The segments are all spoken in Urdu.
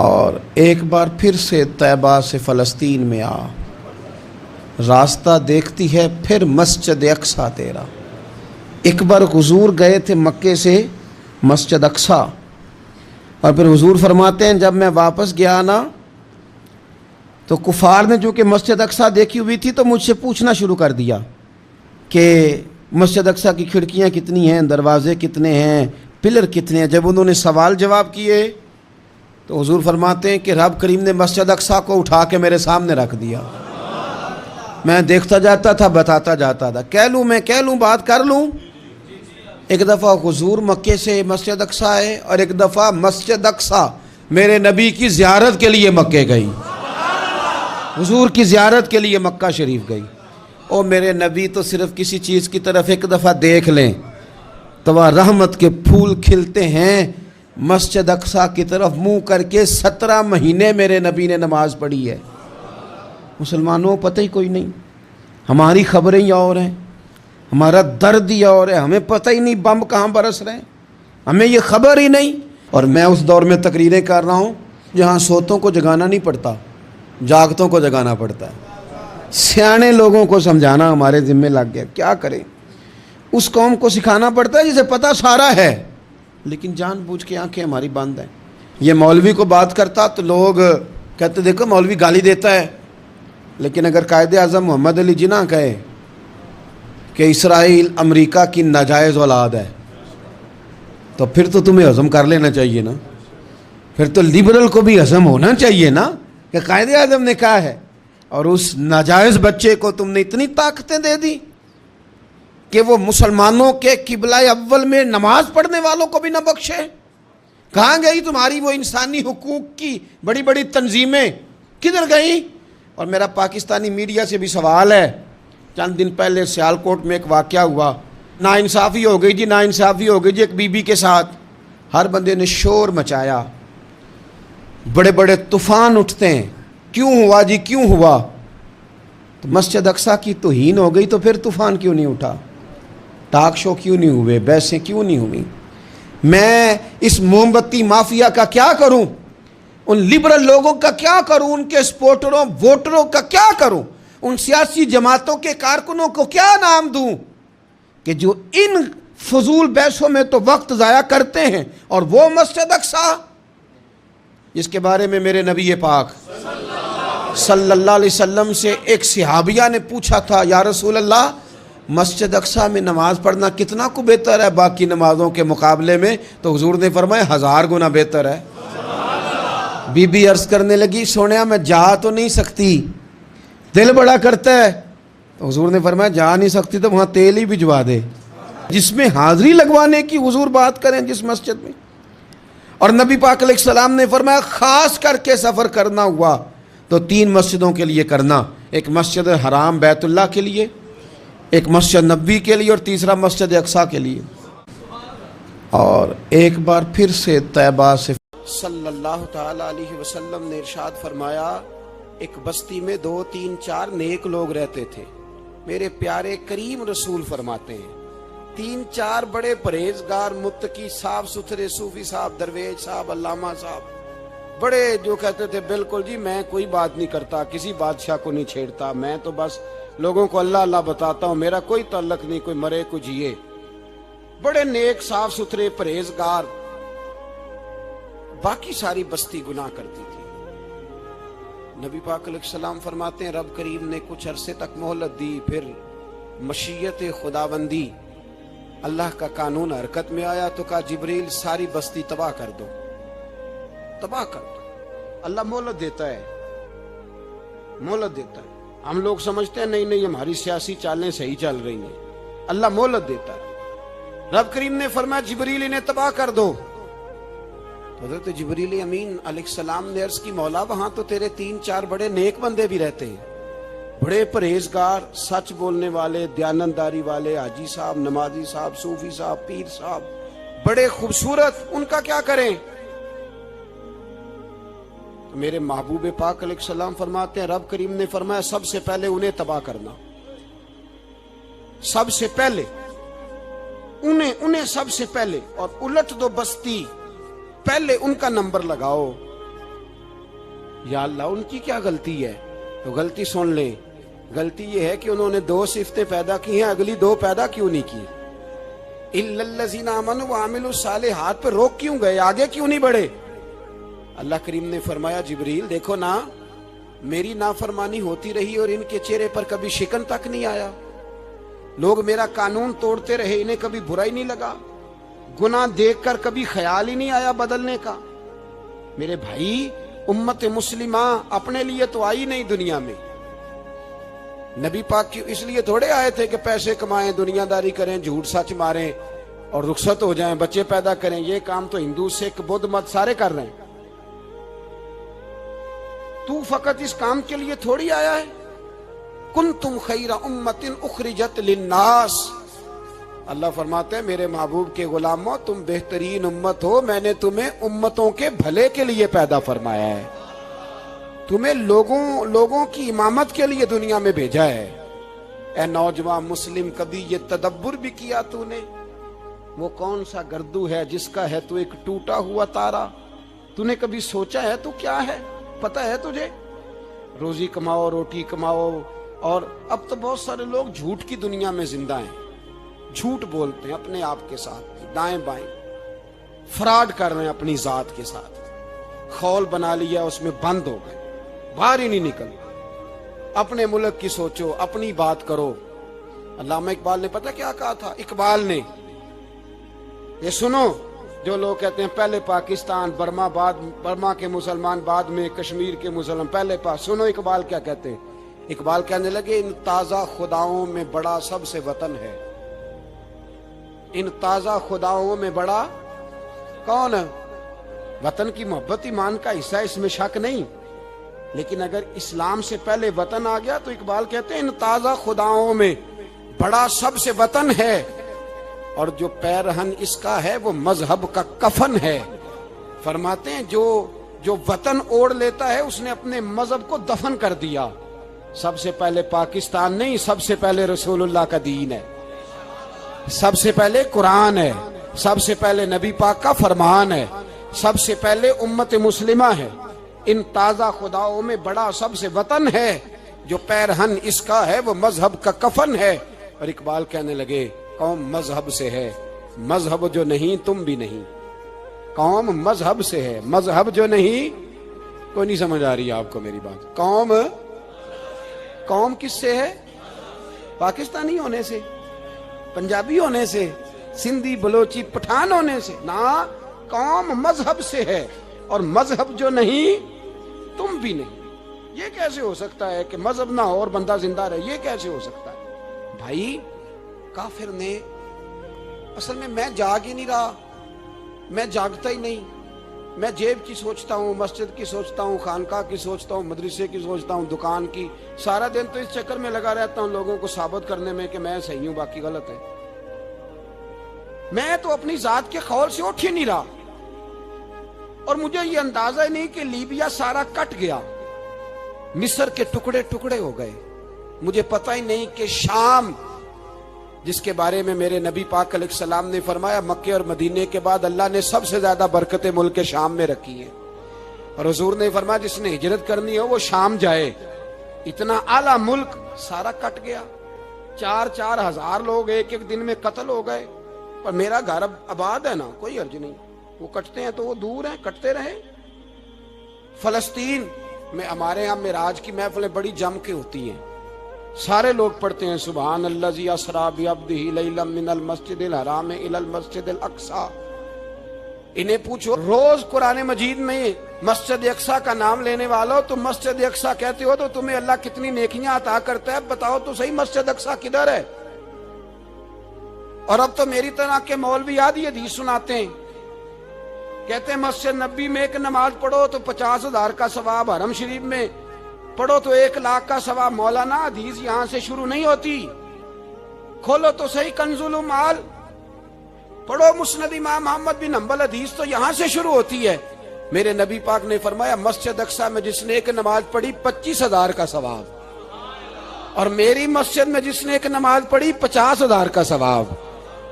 اور ایک بار پھر سے طیبہ سے فلسطین میں آ، راستہ دیکھتی ہے پھر مسجد اقصیٰ تیرا۔ ایک بار حضور گئے تھے مکے سے مسجد اقصیٰ، اور پھر حضور فرماتے ہیں جب میں واپس گیا نا تو کفار نے جو کہ مسجد اقصیٰ دیکھی ہوئی تھی تو مجھ سے پوچھنا شروع کر دیا کہ مسجد اقصیٰ کی کھڑکیاں کتنی ہیں، دروازے کتنے ہیں، پلر کتنے ہیں۔ جب انہوں نے سوال جواب کیے تو حضور فرماتے ہیں کہ رب کریم نے مسجد اقصیٰ کو اٹھا کے میرے سامنے رکھ دیا۔ میں دیکھتا جاتا تھا، بتاتا جاتا تھا، کہہ لوں بات کر لوں۔ ایک دفعہ حضور مکے سے مسجد اقصیٰ آئے اور ایک دفعہ مسجد اقصیٰ میرے نبی کی زیارت کے لیے مکے گئی، حضور کی زیارت کے لیے مکہ شریف گئی۔ اور میرے نبی تو صرف کسی چیز کی طرف ایک دفعہ دیکھ لیں تو وہاں رحمت کے پھول کھلتے ہیں۔ مسجد اقصیٰ کی طرف منہ کر کے 17 مہینے میرے نبی نے نماز پڑھی ہے۔ مسلمانوں پتہ ہی کوئی نہیں، ہماری خبریں ہی اور ہیں، ہمارا درد ہی اور ہے، ہمیں پتہ ہی نہیں بم کہاں برس رہے ہیں، ہمیں یہ خبر ہی نہیں۔ اور میں اس دور میں تقریریں کر رہا ہوں جہاں سوتوں کو جگانا نہیں پڑتا، جاگتوں کو جگانا پڑتا ہے۔ سیانے لوگوں کو سمجھانا ہمارے ذمہ لگ گیا، کیا کریں؟ اس قوم کو سکھانا پڑتا ہے جسے پتہ سارا ہے، لیکن جان بوجھ کے آنکھیں ہماری بند ہیں۔ یہ مولوی کو بات کرتا تو لوگ کہتے دیکھو مولوی گالی دیتا ہے، لیکن اگر قائد اعظم محمد علی جناح کہے کہ اسرائیل امریکہ کی ناجائز اولاد ہے تو پھر تو تمہیں ہضم کر لینا چاہیے نا، پھر تو لیبرل کو بھی ہضم ہونا چاہیے نا کہ قائد اعظم نے کہا ہے، اور اس ناجائز بچے کو تم نے اتنی طاقتیں دے دی کہ وہ مسلمانوں کے قبلہ اول میں نماز پڑھنے والوں کو بھی نہ بخشے۔ کہاں گئی تمہاری وہ انسانی حقوق کی بڑی بڑی تنظیمیں، کدھر گئی؟ اور میرا پاکستانی میڈیا سے بھی سوال ہے، چند دن پہلے سیالکوٹ میں ایک واقعہ ہوا، ناانصافی ہو گئی جی، ناانصافی ہو گئی جی ایک بی بی کے ساتھ۔ ہر بندے نے شور مچایا، بڑے بڑے طوفان اٹھتے ہیں، کیوں ہوا جی کیوں ہوا؟ تو مسجد اقصیٰ کی توہین ہو گئی تو پھر طوفان کیوں نہیں اٹھا؟ ٹاک شو کیوں نہیں ہوئے؟ بحثیں کیوں نہیں ہوئی؟ میں اس موم بتی مافیا کا کیا کروں؟ ان لبرل لوگوں کا کیا کروں؟ ان کے سپورٹروں ووٹروں کا کیا کروں؟ ان سیاسی جماعتوں کے کارکنوں کو کیا نام دوں کہ جو ان فضول بحثوں میں تو وقت ضائع کرتے ہیں، اور وہ مسجد اقصیٰ جس کے بارے میں میرے نبی پاک صلی اللہ علیہ وسلم سے ایک صحابیہ نے پوچھا تھا، یا رسول اللہ مسجد اقصیٰ میں نماز پڑھنا کتنا کو بہتر ہے باقی نمازوں کے مقابلے میں؟ تو حضور نے فرمایا 1000 گنا بہتر ہے۔ بی بی عرض کرنے لگی سونیا میں جا تو نہیں سکتی، دل بڑا کرتا ہے۔ تو حضور نے فرمایا جا نہیں سکتی تو وہاں تیل ہی بھجوا دے، جس میں حاضری لگوانے کی حضور بات کریں جس مسجد میں۔ اور نبی پاک علیہ السلام نے فرمایا خاص کر کے سفر کرنا ہوا تو 3 مسجدوں کے لیے کرنا، ایک مسجد حرام بیت اللہ کے لیے، ایک مسجد نبوی کے لیے، اور تیسرا مسجد اقصیٰ کے لیے۔ اور ایک بار پھر سے طیبہ سے صلی اللہ تعالی علیہ وسلم نے ارشاد فرمایا ایک بستی میں 2 3 4 نیک لوگ رہتے تھے۔ میرے پیارے کریم رسول فرماتے ہیں 3 4 بڑے پرہیزگار متقی صاف ستھرے صوفی صاحب، درویش صاحب، علامہ صاحب، بڑے جو کہتے تھے بالکل جی میں کوئی بات نہیں کرتا، کسی بادشاہ کو نہیں چھیڑتا، میں تو بس لوگوں کو اللہ اللہ بتاتا ہوں، میرا کوئی تعلق نہیں، کوئی مرے کوئی جیے، بڑے نیک صاف ستھرے پرہیزگار۔ باقی ساری بستی گناہ کرتی تھی۔ نبی پاک علیہ السلام فرماتے ہیں رب کریم نے کچھ عرصے تک مہلت دی، پھر مشیت خداوندی اللہ کا قانون حرکت میں آیا تو کہا جبریل ساری بستی تباہ کر دو، تباہ کر دو۔ اللہ مہلت دیتا ہے، مہلت دیتا ہے۔ ہم لوگ سمجھتے ہیں نہیں ہماری سیاسی چالیں صحیح چل رہی ہیں، اللہ مہلت دیتا ہے۔ رب کریم نے فرمایا جبریل انہیں تباہ کر دو۔ حضرت جبریل امین علیہ السلام نے عرض کی مولا وہاں تو تیرے 3 4 بڑے نیک بندے بھی رہتے ہیں، بڑے پرہیزگار، سچ بولنے والے، دیانتداری والے، حاجی صاحب، نمازی صاحب، صوفی صاحب، پیر صاحب، بڑے خوبصورت، ان کا کیا کریں؟ تو میرے محبوب پاک علیہ السلام فرماتے ہیں رب کریم نے فرمایا سب سے پہلے انہیں تباہ کرنا، سب سے پہلے انہیں سب سے پہلے، اور الٹ دو بستی، پہلے ان کا نمبر لگاؤ، یا اللہ ان کی کیا غلطی ہے؟ تو غلطی سن لیں، غلطی یہ ہے کہ انہوں نے 2 صفتیں پیدا کی ہیں، اگلی 2 پیدا کیوں نہیں کی؟ الا الذین آمنوا وعملوا الصالحات پہ روک کیوں گئے؟ آگے کیوں نہیں بڑھے؟ اللہ کریم نے فرمایا جبریل دیکھو نا، میری نافرمانی ہوتی رہی اور ان کے چہرے پر کبھی شکن تک نہیں آیا، لوگ میرا قانون توڑتے رہے، انہیں کبھی برا ہی نہیں لگا، گناہ دیکھ کر کبھی خیال ہی نہیں آیا بدلنے کا۔ میرے بھائی امت مسلمہ اپنے لیے تو آئی نہیں دنیا میں، نبی پاک کی اس لیے تھوڑے آئے تھے کہ پیسے کمائیں، دنیا داری کریں، جھوٹ سچ ماریں اور رخصت ہو جائیں، بچے پیدا کریں۔ یہ کام تو ہندو سکھ بدھ مت سارے کر رہے ہیں، تو فقط اس کام کے لیے تھوڑی آیا ہے۔ کنتم خیر امت اخرجت للناس، اللہ فرماتے ہیں میرے محبوب کے غلاموں تم بہترین امت ہو، میں نے تمہیں امتوں کے بھلے کے لیے پیدا فرمایا ہے، تمہیں لوگوں کی امامت کے لیے دنیا میں بھیجا ہے۔ اے نوجوان مسلم، کبھی یہ تدبر بھی کیا تو نے؟ وہ کون سا گردو ہے جس کا ہے تو ایک ٹوٹا ہوا تارا؟ تو نے کبھی سوچا ہے تو کیا ہے؟ پتہ ہے تجھے؟ روزی کماؤ، روٹی کماؤ، اور اب تو بہت سارے لوگ جھوٹ کی دنیا میں زندہ ہیں، جھوٹ بولتے ہیں اپنے آپ کے ساتھ دائیں بائیں، فراڈ کر رہے ہیں اپنی ذات کے ساتھ، خول بنا لیا اس میں بند ہو گئے، باہر ہی نہیں نکل۔ اپنے ملک کی سوچو، اپنی بات کرو۔ علامہ اقبال نے پتہ کیا کہا تھا؟ اقبال نے، یہ سنو، جو لوگ کہتے ہیں پہلے پاکستان، برما کے مسلمان بعد میں کشمیر کے مسلمان پہلے سنو اقبال کیا کہتے ہیں۔ اقبال کہنے لگے ان تازہ خداؤں میں بڑا سب سے وطن ہے، ان تازہ خداؤں میں بڑا کون ہے؟ وطن کی محبت ایمان کا حصہ، اس میں شک نہیں، لیکن اگر اسلام سے پہلے وطن آ گیا تو اقبال کہتے ہیں ان تازہ خداؤں میں بڑا سب سے وطن ہے، اور جو پیرہن اس کا ہے وہ مذہب کا کفن ہے۔ فرماتے ہیں جو وطن اوڑھ لیتا ہے اس نے اپنے مذہب کو دفن کر دیا۔ سب سے پہلے پاکستان نہیں، سب سے پہلے رسول اللہ کا دین ہے، سب سے پہلے قرآن ہے، سب سے پہلے نبی پاک کا فرمان ہے، سب سے پہلے امت مسلمہ ہے۔ ان تازہ خداؤں میں بڑا سب سے وطن ہے، جو پیرہن اس کا ہے وہ مذہب کا کفن ہے۔ اور اقبال کہنے لگے قوم مذہب سے ہے، مذہب جو نہیں تم بھی نہیں۔ قوم مذہب سے ہے، مذہب جو نہیں، کوئی نہیں سمجھ آ رہی آپ کو میری بات؟ قوم کس سے ہے؟ پاکستانی ہونے سے، پنجابی ہونے سے، سندھی بلوچی پٹھان ہونے سے نہ، قوم مذہب سے ہے، اور مذہب جو نہیں تم بھی نہیں۔ یہ کیسے ہو سکتا ہے کہ مذہب نہ ہو اور بندہ زندہ رہے؟ یہ کیسے ہو سکتا ہے بھائی؟ کافر نے اصل میں جاگ ہی نہیں رہا، میں جاگتا ہی نہیں، میں جیب کی سوچتا ہوں، مسجد کی سوچتا ہوں، خانقاہ کی سوچتا ہوں، مدرسے کی سوچتا ہوں، دکان کی، سارا دن تو اس چکر میں لگا رہتا ہوں لوگوں کو ثابت کرنے میں کہ میں صحیح ہوں باقی غلط ہے۔ میں تو اپنی ذات کے خول سے اٹھ ہی نہیں رہا، اور مجھے یہ اندازہ ہی نہیں کہ لیبیا سارا کٹ گیا، مصر کے ٹکڑے ٹکڑے ہو گئے، مجھے پتہ ہی نہیں کہ شام، جس کے بارے میں میرے نبی پاک علیہ السلام نے فرمایا مکے اور مدینے کے بعد اللہ نے سب سے زیادہ برکتیں ملک کے شام میں رکھی ہیں، اور حضور نے فرمایا جس نے ہجرت کرنی ہو وہ شام جائے۔ اتنا اعلیٰ ملک سارا کٹ گیا، 4 ہزار لوگ ایک دن میں قتل ہو گئے، پر میرا گھر اب آباد ہے نا، کوئی حرج نہیں، وہ کٹتے ہیں تو وہ دور ہیں، کٹتے رہیں۔ فلسطین میں ہمارے ہاں معراج کی محفلیں بڑی جم کے ہوتی ہیں، سارے لوگ پڑھتے ہیں سبحان الذی اسریٰ بعبدہ لیلا من المسجد الحرام الی المسجد الاقصی۔ انہیں پوچھو روز قرآن مجید میں مسجد اقصی کا نام لینے والوں، تم مسجد اقصی کہتے ہو تو تمہیں اللہ کتنی نیکیاں عطا کرتا ہے، بتاؤ تو صحیح مسجد اقصی کدھر ہے؟ اور اب تو میری طرح کے مولوی آدھی حدیث سناتے ہیں، کہتے ہیں مسجد نبی میں ایک نماز پڑھو تو 50,000 کا ثواب، حرم شریف میں پڑھو تو 1,00,000 کا ثواب۔ مولانا حدیث یہاں سے شروع نہیں ہوتی، کھولو تو صحیح کنز المال، پڑھو مسند امام محمد بن حنبل، حدیث تو یہاں سے شروع ہوتی ہے۔ میرے نبی پاک نے فرمایا مسجد اقصی میں جس نے ایک نماز پڑھی 25,000 کا ثواب، اور میری مسجد میں جس نے ایک نماز پڑھی 50,000 کا ثواب،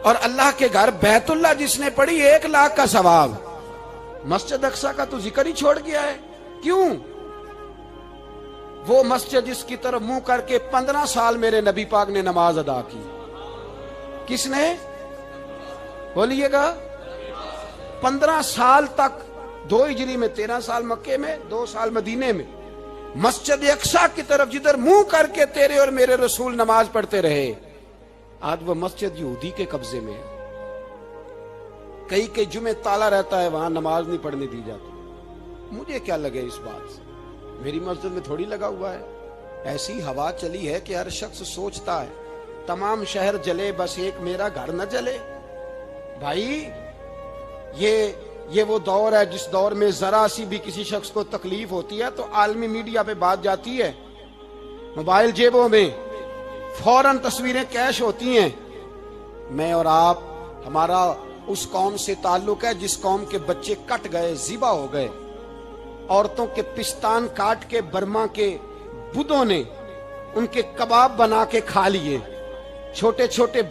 اور اللہ کے گھر بیت اللہ جس نے پڑھی 1,00,000 کا ثواب۔ مسجد اقصی کا تو ذکر ہی چھوڑ گیا ہے، کیوں؟ وہ مسجد جس کی طرف منہ کر کے 15 سال میرے نبی پاک نے نماز ادا کی. کس نے؟ بولیے گا. 15 سال تک، 2 ہجری میں 13 سال مکے میں، 2 سال مدینے میں، مسجد اقصی کی طرف جدھر منہ کر کے تیرے اور میرے رسول نماز پڑھتے رہے. آج وہ مسجد یہودی کے قبضے میں ہے. کئی کے جمعے تالا رہتا ہے، وہاں نماز نہیں پڑھنے دی جاتی. مجھے کیا لگے اس بات سے؟ میری مسجد میں تھوڑی لگا ہوا ہے. ایسی ہوا چلی ہے کہ ہر شخص سوچتا ہے تمام شہر جلے بس ایک میرا گھر نہ جلے. بھائی یہ وہ دور ہے جس دور میں ذرا سی بھی کسی شخص کو تکلیف ہوتی ہے تو عالمی میڈیا پہ بات جاتی ہے، موبائل جیبوں میں فوراً تصویریں کیش ہوتی ہیں. میں اور آپ، ہمارا اس قوم سے تعلق ہے جس قوم کے بچے کٹ گئے، ذبح ہو گئے، عورتوں کے پستان کاٹ کے برما کے بدھوں نے ان کے کباب بنا کے کھا لیے، چھوٹے چھوٹے